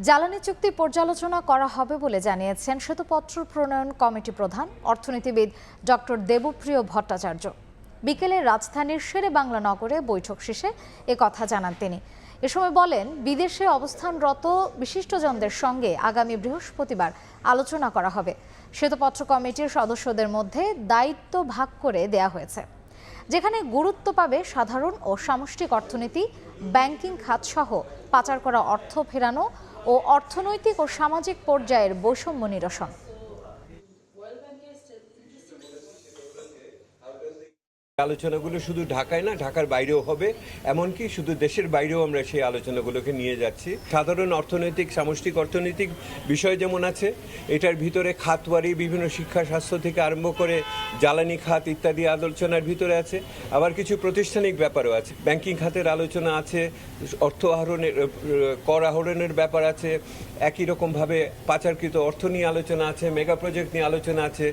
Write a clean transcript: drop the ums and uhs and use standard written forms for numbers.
জ্বালানি চুক্তি পর্যালোচনা করা হবে বলে জানিয়েছেন শ্বেতপত্র প্রণয়ন কমিটি প্রধান অর্থনীতিবিদ ডক্টর দেবপ্রিয় ভট্টাচার্য। বিকেলে রাজধানীর শেরেবাংলা নগরে বৈঠক শেষে কথা জানান তিনি। এ সময় বলেন, বিদেশে অবস্থানরত বিশিষ্টজনদের সঙ্গে আগামী বৃহস্পতিবার আলোচনা করা হবে। শ্বেতপত্র কমিটির সদস্যদের মধ্যে দায়িত্ব ভাগ করে দেয়া হয়েছে, যেখানে গুরুত্ব পাবে সাধারণ ও সামষ্টিক অর্থনীতি, ব্যাংকিং খাত সহ পাচার করা অর্থ ফেরানো ও অর্থনৈতিক ও সামাজিক পর্যায়ের বৈষম্য নিরসন। আলোচনাগুলো শুধু ঢাকায় না, ঢাকার বাইরেও হবে, এমনকি শুধু দেশের বাইরেও আমরা সেই আলোচনাগুলোকে নিয়ে যাচ্ছি। সাধারণ অর্থনৈতিক, সামষ্টিক অর্থনৈতিক বিষয় যেমন আছে, এটার ভিতরে খাতওয়ারি বিভিন্ন শিক্ষা, স্বাস্থ্য থেকে আরম্ভ করে জ্বালানি খাত ইত্যাদি আলোচনার ভিতরে আছে। আবার কিছু প্রাতিষ্ঠানিক ব্যাপারও আছে, ব্যাংকিং খাতের আলোচনা আছে, অর্থ আহরণের, কর আহরণের ব্যাপার আছে, একই রকমভাবে পাচারকৃত অর্থ নিয়ে আলোচনা আছে, মেগা প্রজেক্ট নিয়ে আলোচনা আছে।